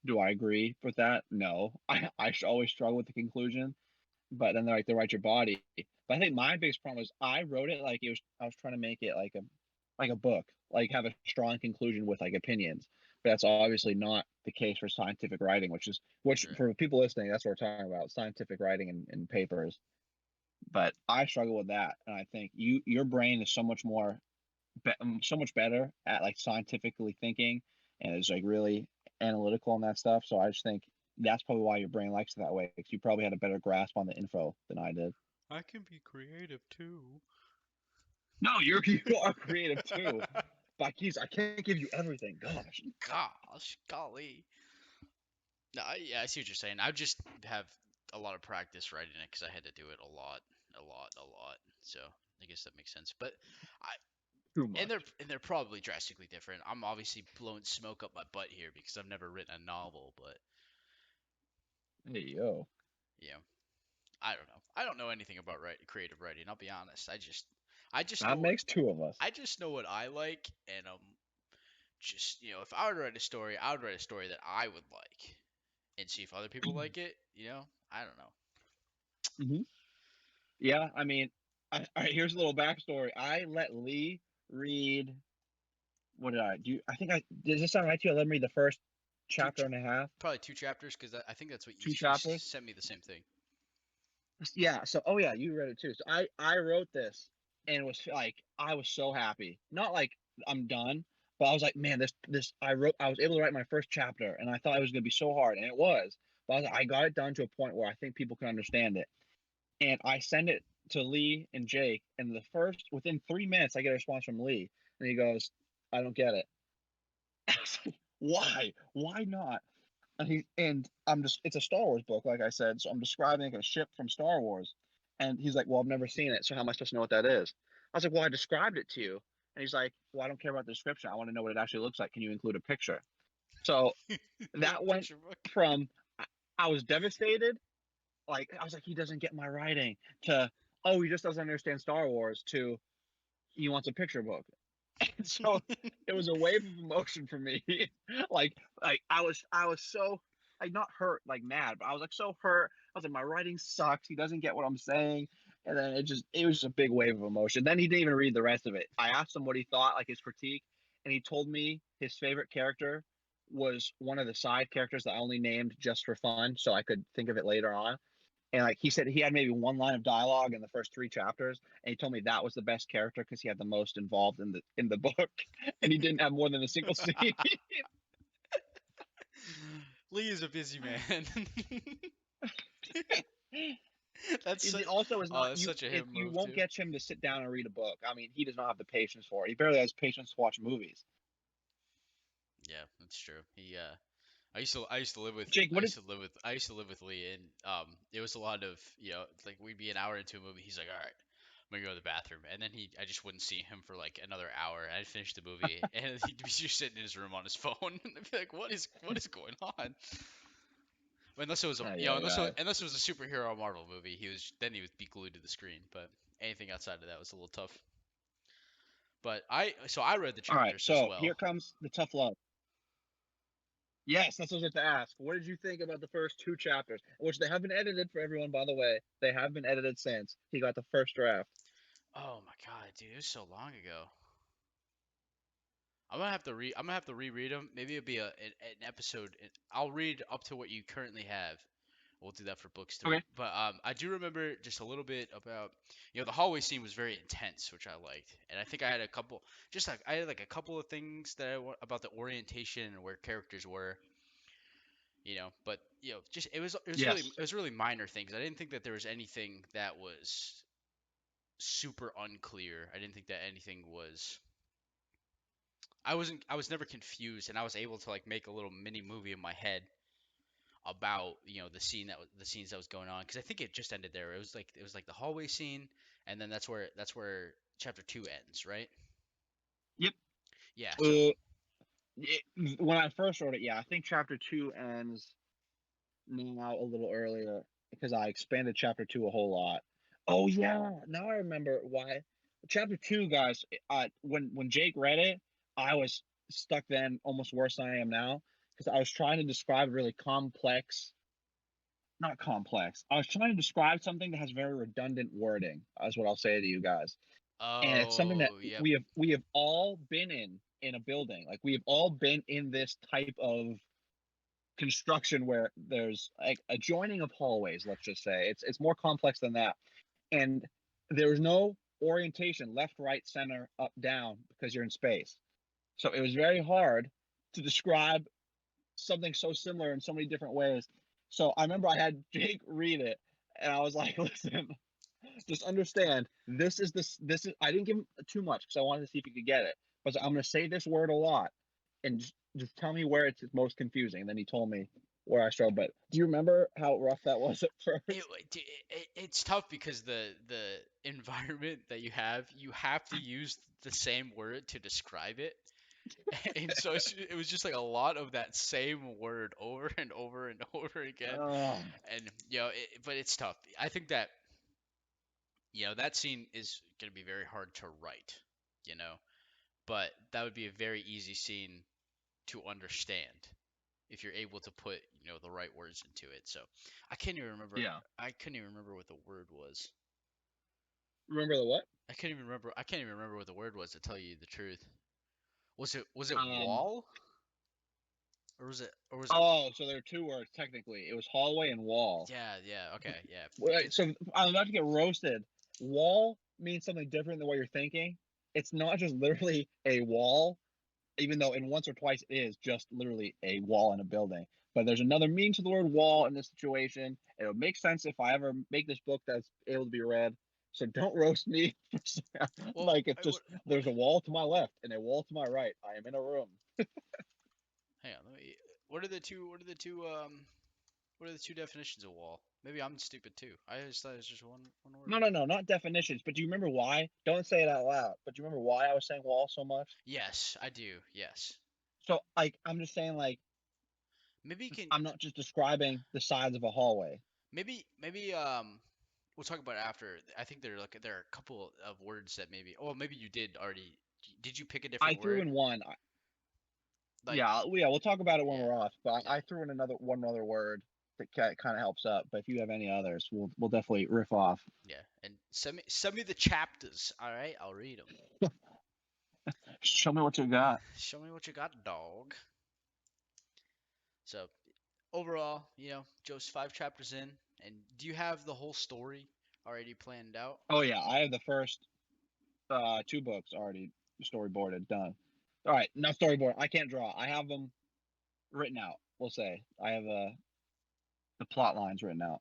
do I agree with that? No, I always struggle with the conclusion. But then they're like, they write your body. But I think my biggest problem is I wrote it like it was. I was trying to make it like a book, like have a strong conclusion with like opinions. But that's obviously not the case for scientific writing, which Right. for people listening, that's what we're talking about, scientific writing and papers. But I struggle with that, and I think your brain is so much more so much better at like scientifically thinking and is like really analytical and that stuff. So I just think that's probably why your brain likes it that way because you probably had a better grasp on the info than I did. I can be creative too. No, you are creative too. But geez, I can't give you everything. Gosh. Gosh, golly. No, yeah, I see what you're saying. I just have a lot of practice writing it because I had to do it a lot, a lot, a lot. So I guess that makes sense. But I Too and much. they're probably drastically different. I'm obviously blowing smoke up my butt here because I've never written a novel, but Hey yo. yeah, I don't know. I don't know anything about creative writing. I'll be honest. I just That know what makes two of us. I just know what I like, and just if I were to write a story, I would write a story that I would like, and see if other people like it. I don't know. Hmm. Yeah, I mean, all right, here's a little backstory. I let Lee read. What did I do? I think I does this sound right to you? I let him read the first Two, chapter and a half, probably 2 chapters because I think that's what two she chapters. sent me the same thing. Yeah. So, oh yeah, you read it too. So I wrote this and was like, I was so happy. Not like I'm done, but I was like, man, this I was able to write my first chapter, and I thought it was gonna be so hard, and it was. But I got it done to a point where I think people can understand it, and I send it to Lee and Jake, and within 3 minutes, I get a response from Lee, and he goes, I don't get it. Why? Why not? And I'm just it's a Star Wars book, like I said, so I'm describing like a ship from Star Wars. And he's like, well, I've never seen it, so how am I supposed to know what that is? I was like, well, I described it to you. And he's like, well, I don't care about the description. I want to know what it actually looks like. Can you include a picture? So Little that went picture book. from I was devastated, like I was like, he doesn't get my writing, to oh, he just doesn't understand Star Wars, to he wants a picture book. And so it was a wave of emotion for me. like I was so like not hurt, like mad, but I was like so hurt. I was like, my writing sucks. He doesn't get what I'm saying. And then it was just a big wave of emotion. Then he didn't even read the rest of it. I asked him what he thought, like his critique, and he told me his favorite character was one of the side characters that I only named just for fun, so I could think of it later on. And like he said, he had maybe one line of dialogue in the first three chapters, and he told me that was the best character because he had the most involved in the book, and he didn't have more than a single scene. Lee is a busy man. That's It such, also is oh, not that's you. such a him You move won't too. get him to sit down and read a book. I mean, he does not have the patience for it. He barely has patience to watch movies. Yeah, that's true. I used to live with Jake, I what did? used to live with I used to live with Lee, and it was a lot of, like we'd be an hour into a movie. He's like, all right, I'm gonna go to the bathroom, and then I just wouldn't see him for like another hour. I'd finish the movie, and he'd be just sitting in his room on his phone, and I'd be like, what is going on? Unless it was a Oh, you yeah, know unless it was, yeah. unless it was a superhero Marvel movie, he would be glued to the screen. But anything outside of that was a little tough. But I read the All right, chapters as so well. here comes the tough love. Yes, that's what I was about to ask. What did you think about the first two chapters, which they have been edited for everyone, by the way? They have been edited since he got the first draft. Oh my god, dude, it was so long ago. I'm gonna have to reread them. Maybe it'll be an episode. I'll read up to what you currently have. We'll do that for books three. Okay. But I do remember just a little bit about, the hallway scene was very intense, which I liked, and I think I had a couple, just like I had like a couple of things that about the orientation and where characters were, but just Yes. it was really minor things. I didn't think that there was anything that was super unclear. I didn't think that anything was. I was never confused, and I was able to like make a little mini movie in my head about the scenes that was going on, because I think it just ended there. It was like the hallway scene, and then that's where chapter 2 ends, right? Yep. Yeah. So Uh, when I first wrote it, yeah, I think chapter two ends now a little earlier because I expanded chapter two a whole lot. Oh yeah, now I remember why. Chapter two, guys. When Jake read it, I was stuck then almost worse than I am now because I was trying to describe a really complex, not complex. I was trying to describe something that has very redundant wording. Is what I'll say to you guys, and it's something that oh yep. we have all been in a building. Like we have all been in this type of construction where there's like a joining of hallways. Let's just say it's more complex than that, and there's no orientation left, right, center, up, down because you're in space. So it was very hard to describe something so similar in so many different ways. So I remember I had Jake read it, and I was like, "Listen, just understand this is this this is." I didn't give him too much because I wanted to see if he could get it. But I'm going to say this word a lot, and just tell me where it's most confusing. And then he told me where I struggled. But do you remember how rough that was at it, first? it's tough because the environment that you have to use the same word to describe it. And so it was just like a lot of that same word over and over and over again. Oh, And but it's tough. I think that that scene is going to be very hard to write, you know, but that would be a very easy scene to understand if you're able to put, the right words into it. So I can't even remember. yeah. I couldn't even remember what the word was. Remember the what? I can't even remember. I can't even remember what the word was, to tell you the truth. Was it Um. wall, or was it? Oh, so there are two words technically. It was hallway and wall. Yeah, yeah, okay, yeah. Right, so I'm about to get roasted. Wall means something different than what you're thinking. It's not just literally a wall, even though in once or twice it is just literally a wall in a building. But there's another meaning to the word wall in this situation. It'll make sense if I ever make this book that's able to be read. So don't roast me. Well, Like it's just there's a wall to my left and a wall to my right. I am in a room. hang on. Let me. What are the two? What are the two? What are the two definitions of wall? Maybe I'm stupid too. I just thought it was just one No, word. no, no, not definitions. But do you remember why? Don't say it out loud. But do you remember why I was saying wall so much? Yes, I do. Yes. So like I'm just saying like Maybe you can. I'm not just describing the sides of a hallway. Maybe. we'll talk about it after. I think there are a couple of words that maybe. Oh, maybe you did already. Did you pick a I different threw word? in one. Like, Yeah, we'll talk about it when yeah, we're off. But yeah, I threw in one other word that kind of helps up. But if you have any others, we'll definitely riff off. yeah. And send me the chapters. All right, I'll read them. Show me what you got. Show me what you got, dog. So overall, Joe's 5 chapters in, and do you have the whole story already planned out? Oh yeah, I have the first two books already storyboarded, done. All right, not storyboard. I can't draw. I have them written out. We'll say I have the plot lines written out.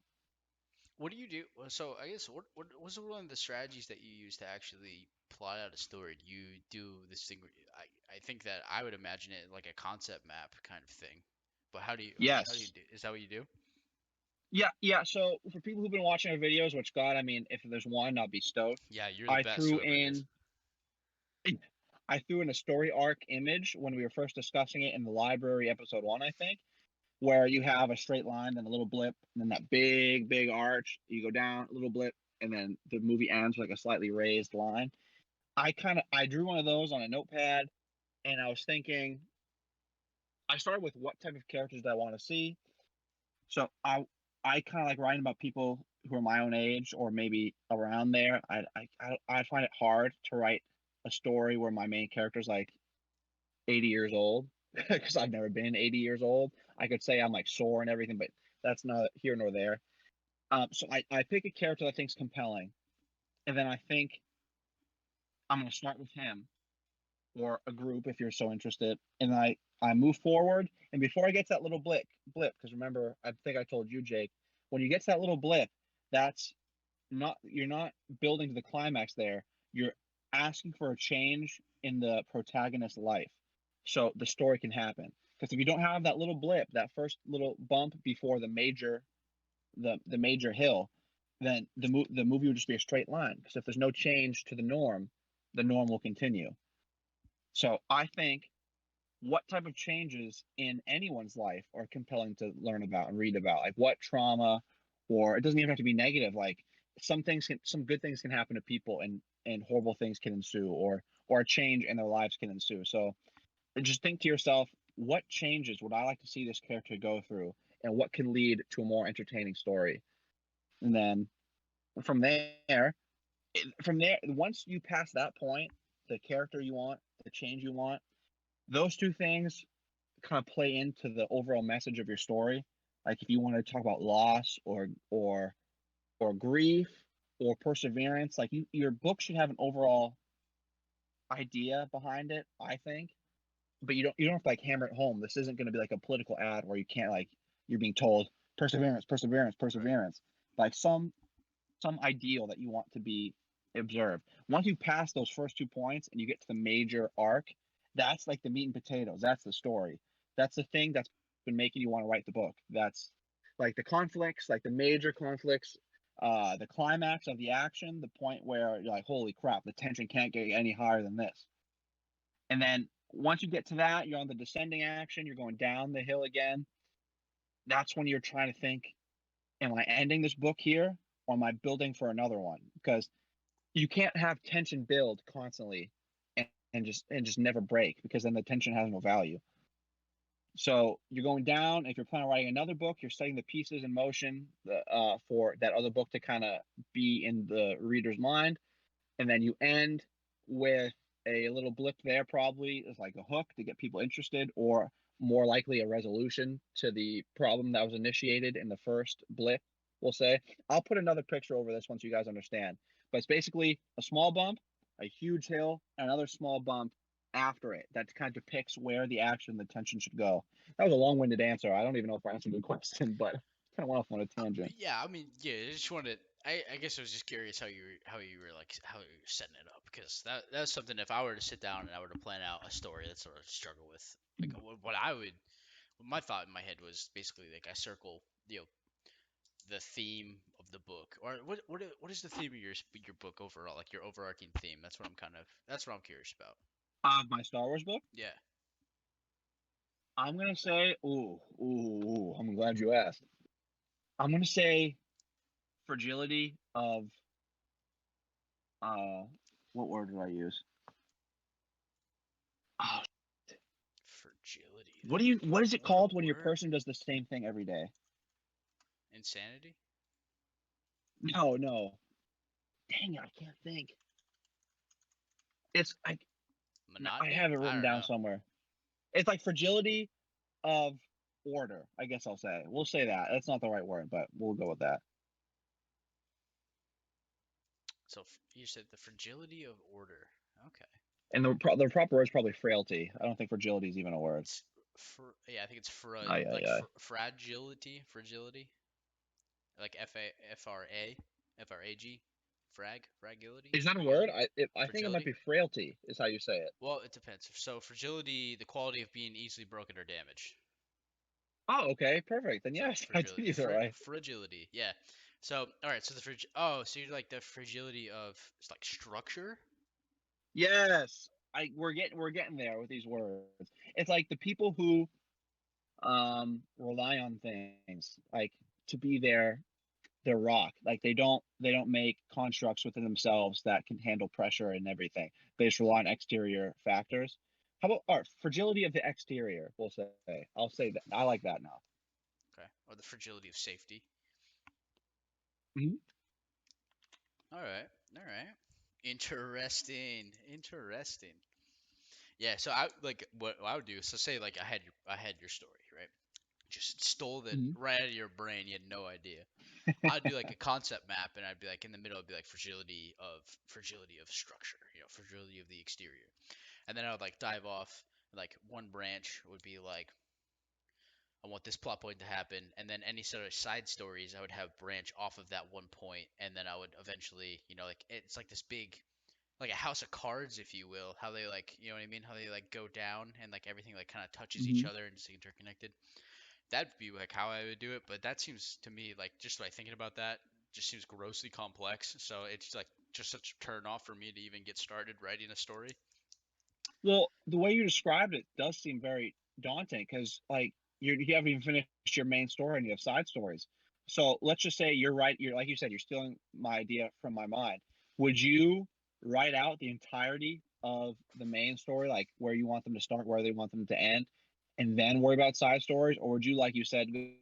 What do you do? So I guess what was one of the strategies that you use to actually plot out a story? Do you do this thing? I think that I would imagine it like a concept map kind of thing. But how do you Yes. do? Is that what you do? Yeah. So for people who've been watching our videos, which God, I mean, if there's one, I'll be stoked. Yeah, you're the I best, threw whoever it is. in I threw in a story arc image when we were first discussing it in the library episode 1, I think, where you have a straight line, then a little blip, and then that big arch. You go down, a little blip, and then the movie ends with like a slightly raised line. I drew one of those on a notepad, and I was thinking I started with what type of characters do I want to see. So I kind of like writing about people who are my own age or maybe around there. I find it hard to write a story where my main character is like 80 years old because I've never been 80 years old. I could say I'm like sore and everything, but that's not here nor there. So I pick a character that I think's compelling, and then I think I'm going to start with him or a group if you're so interested, and I move forward. And before I get to that little blip, because remember, I think I told you, Jake, when you get to that little blip, that's not you're not building to the climax there. You're asking for a change in the protagonist's life, so the story can happen. Because if you don't have that little blip, that first little bump before the major hill, then the movie would just be a straight line. Because if there's no change to the norm will continue. So I think what type of changes in anyone's life are compelling to learn about and read about? Like what trauma, or it doesn't even have to be negative. Like some good things can happen to people, and horrible things can ensue, or a change in their lives can ensue. So just think to yourself, what changes would I like to see this character go through, and what can lead to a more entertaining story? And then from there, once you pass that point, the character you want, the change you want, those two things kind of play into the overall message of your story. Like if you want to talk about loss or grief or perseverance, like your book should have an overall idea behind it, I think. But you don't have to like hammer it home. This isn't going to be like a political ad where you can't like you're being told perseverance, perseverance, Right. perseverance. Like some ideal that you want to be observed. Once you pass those first 2 points and you get to the major arc, that's like the meat and potatoes. That's the story. That's the thing that's been making you want to write the book. That's like the conflicts, like the major conflicts, the climax of the action, the point where you're like, holy crap, the tension can't get any higher than this. And then once you get to that, you're on the descending action, you're going down the hill again. That's when you're trying to think, am I ending this book here or am I building for another one? Because you can't have tension build constantly and just never break because then the tension has no value. So you're going down. If you're planning on writing another book, you're setting the pieces in motion for that other book to kind of be in the reader's mind, and then you end with a little blip there. Probably is like a hook to get people interested, or more likely a resolution to the problem that was initiated in the first blip. We'll say I'll put another picture over this once you guys understand. But it's basically a small bump, a huge hill, another small bump after it that kind of depicts where the action, the tension should go. That was a long-winded answer. I don't even know if I answered the question, but kind of went off on a tangent. Yeah, I mean, yeah, I just wanted. I guess I was just curious how you were like how you were setting it up because that's something if I were to sit down and I were to plan out a story that's sort of struggle with like what I would my thought in my head was basically like I circle the theme of the book or what is the theme of your book overall like your overarching theme that's what I'm curious about. My Star Wars book. Yeah. I'm gonna say, ooh, I'm glad you asked. I'm gonna say fragility of uh, what word did I use? Oh, Fragility. what is it What a called when your word. person does the same thing every day? Insanity. No, no. Dang it, I can't think. It's I Monotony. have it I written don't down know. somewhere. It's like fragility of order. I guess I'll say. We'll say that. That's not the right word, but we'll go with that. So you said the fragility of order. Okay. And the proper word is probably frailty. I don't think fragility is even a word. It's yeah, I think it's Aye, aye, aye. fragility, fragility, like F-R-A-G, fragility, Is that a word? fragility, I think it might fragility. be frailty. Is how you say it. Well, it depends. So fragility, the quality of being easily broken or damaged. Oh, okay, perfect. Then So yes, I did fragility, use it right. fragility, yeah. So all right, so oh, so you're like the fragility of it's like structure. Yes, we're getting there with these words. It's like the people who rely on things like to be their rock. Like they don't make constructs within themselves that can handle pressure and everything. They just rely on exterior factors. How about fragility of the exterior? We'll say. I'll say that. I like that now. Okay, or the fragility of safety. Mhm. All right, all right. Interesting, interesting. Yeah, so I like what I would do. So say like I had your story, right? Just stole it Mhm. right out of your brain. You had no idea. I'd do like a concept map, and I'd be like in the middle, I'd be like fragility of structure, fragility of the exterior, and then I would like dive off. Like one branch would be like I want this plot point to happen, and then any sort of side stories I would have branch off of that one point, and then I would eventually, like it's like this big like a house of cards, if you will. How they like, you know what I mean? How they like go down and like everything like kind of touches each Mhm. other and it's interconnected. That'd be like how I would do it. But that seems to me like just by thinking about that, just seems grossly complex. So it's like just such a turn off for me to even get started writing a story. Well, the way you described it does seem very daunting because, like, you haven't even finished your main story and you have side stories. So let's just say you're right. You're like you said, you're stealing my idea from my mind. Would you write out the entirety of the main story, like where you want them to start, where they want them to end, and then worry about side stories, or would you, like you said, go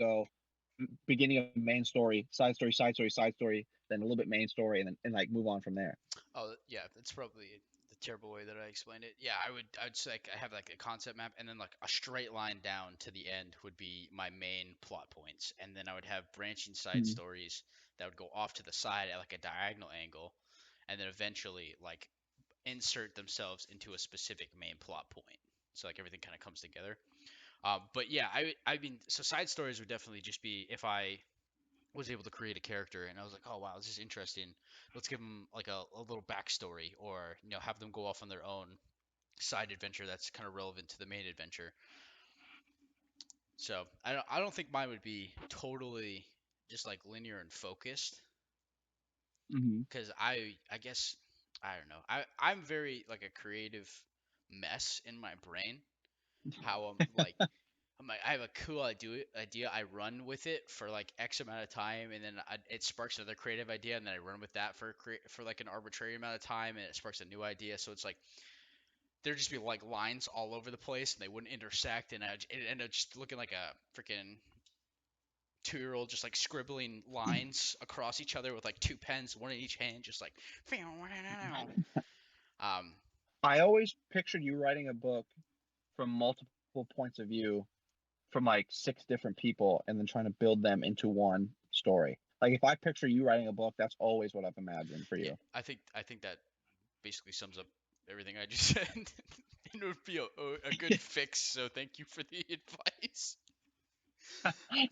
beginning of main story, side story, side story, side story, then a little bit main story, and then and like move on from there? Oh yeah, that's probably the terrible way that I explained it. Yeah, I'd say like I have like a concept map and then like a straight line down to the end would be my main plot points, and then I would have branching side Mhm. stories that would go off to the side at like a diagonal angle, and then eventually like insert themselves into a specific main plot point. So like everything kind of comes together. But yeah, I mean, so side stories would definitely just be if I was able to create a character and I was like, oh wow, this is interesting. Let's give them like a little backstory, or have them go off on their own side adventure that's kind of relevant to the main adventure. So I don't think mine would be totally just like linear and focused, Mhm. because I guess I don't know. I'm very like a creative mess in my brain. How I'm like I have a cool idea. I run with it for like X amount of time, and then it sparks another creative idea, and then I run with that for like an arbitrary amount of time, and it sparks a new idea. So it's like there'd just be like lines all over the place, and they wouldn't intersect, and it ended up just looking like a freaking 2-year-old just like scribbling lines across each other with like two pens, one in each hand, just like um I always pictured you writing a book from multiple points of view from like six different people and then trying to build them into one story. Like if I picture you writing a book, that's always what I've imagined for yeah. you. I think that basically sums up everything I just said. It would be a good fix. So thank you for the advice.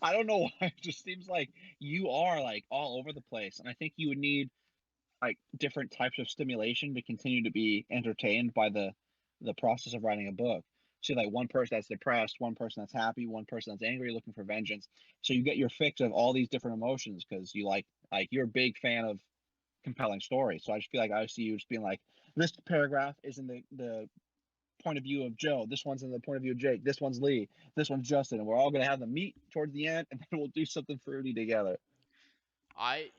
I don't know why it just seems like you are like all over the place. And I think you would need like different types of stimulation to continue to be entertained by the process of writing a book. So like one person that's depressed, one person that's happy, one person that's angry, looking for vengeance. So you get your fix of all these different emotions because you like you're a big fan of compelling stories. So I just feel like I see you just being like, this paragraph is in the point of view of Joe. This one's in the point of view of Jake. This one's Lee. This one's Justin. And we're all gonna have them meet towards the end, and then we'll do something fruity together. I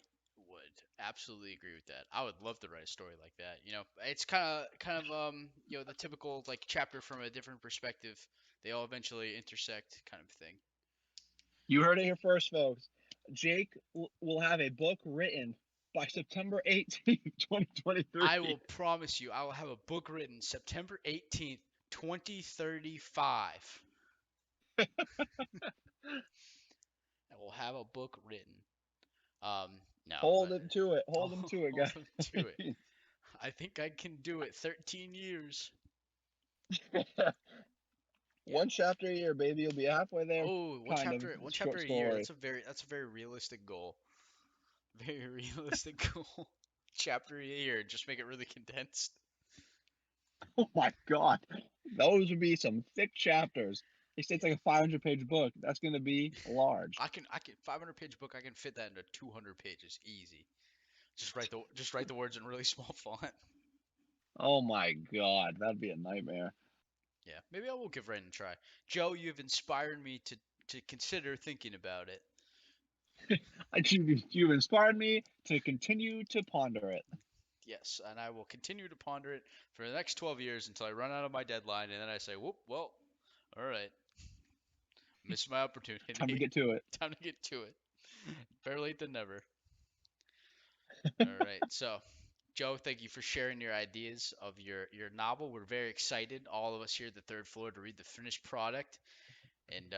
Absolutely agree with that. I would love to write a story like that. It's kind of the typical like chapter from a different perspective. They all eventually intersect kind of thing. You heard it here first, folks. Jake will have a book written by September 18th, 2023. I will promise you, I will have a book written September 18th, 2035. I will have a book written. No, Hold but him to it. I'll Hold him to it, hold them to it. guys. I think I can do it. 13 years. Yeah. One chapter a year, baby. You'll be halfway there. Oh, Kind of one short chapter a year. story. That's a very realistic goal. Very realistic goal. Chapter a year. Just make it really condensed. Oh my God, those would be some thick chapters. They say it's like a 500-page book. That's going to be large. I can 500-page book. I can fit that into 200 pages, easy. Just write the words in really small font. Oh my God, that'd be a nightmare. Yeah, maybe I will give writing a try. Joe, you've inspired me to consider thinking about it. You've inspired me to continue to ponder it. Yes, and I will continue to ponder it for the next 12 years until I run out of my deadline, and then I say, whoop, well, all right, missed my Time to opportunity. get to it. Time to get to it. Better late than never. All right, so Joe, thank you for sharing your ideas of your novel. We're very excited, all of us here at the third floor, to read the finished product. And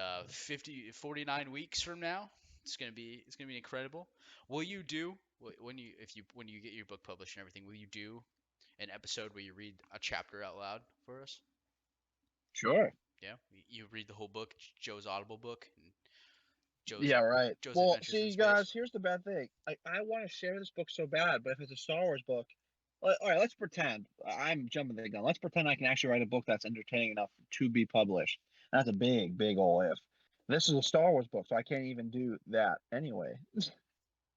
49 weeks from now, it's gonna be incredible. Will you do when you get your book published and everything? Will you do an episode where you read a chapter out loud for us? Sure. Yeah, you read the whole book, Joe's Audible book, and Joe's Yeah, right. Joe's Well, Adventures in see, Space. guys, here's the bad thing. I want to share this book so bad, but if it's a Star Wars book, all right, let's pretend. I'm jumping the gun. Let's pretend I can actually write a book that's entertaining enough to be published. That's a big, big ol' if. This is a Star Wars book, so I can't even do that anyway.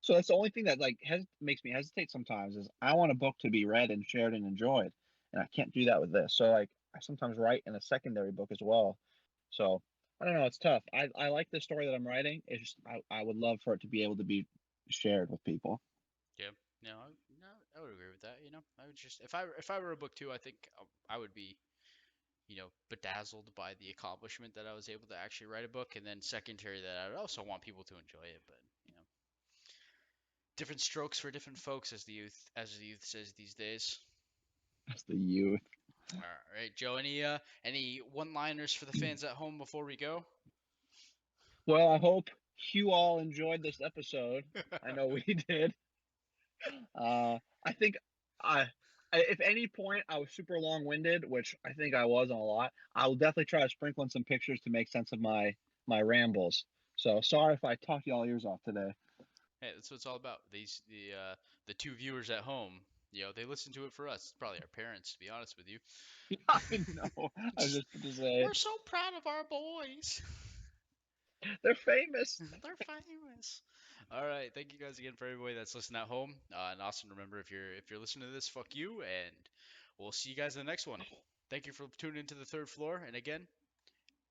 So that's the only thing that like makes me hesitate sometimes is I want a book to be read and shared and enjoyed, and I can't do that with this. So like I sometimes write in a secondary book as well. So I don't know, it's tough. I like the story that I'm writing. It's just I would love for it to be able to be shared with people. Yeah, no, I would agree with that. I would just if I were a book too, I think I would be bedazzled by the accomplishment that I was able to actually write a book, and then secondary that I would also want people to enjoy it. But different strokes for different folks, as the youth says these days. That's the youth. All right, Joe. Any one-liners for the fans at home before we go? Well, I hope you all enjoyed this episode. I know we did. I think I, if any point I was super long-winded, which I think I was on a lot, I will definitely try to sprinkle in some pictures to make sense of my rambles. So sorry if I talked y'all ears off today. Hey, that's what it's all about. The two viewers at home, they listen to it for us. It's probably our parents, to be honest with you. I know. I was Just, just to say we're so proud of our boys. they're famous. They're famous. All right, thank you guys again for everybody that's listening at home. And Austin, remember if you're listening to this, fuck you, and we'll see you guys in the next one. Thank you for tuning into the third floor. And again,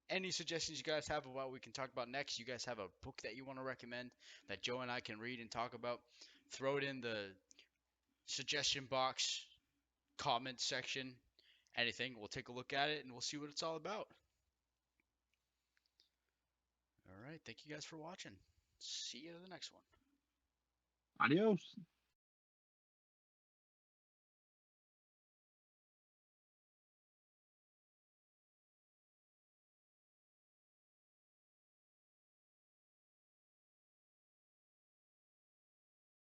any suggestions you guys have of what we can talk about next, you guys have a book that you want to recommend that Joe and I can read and talk about, throw it in the suggestion box, comment section, anything. We'll take a look at it and we'll see what it's all about. All right, thank you guys for watching. See you in the next one. Adios.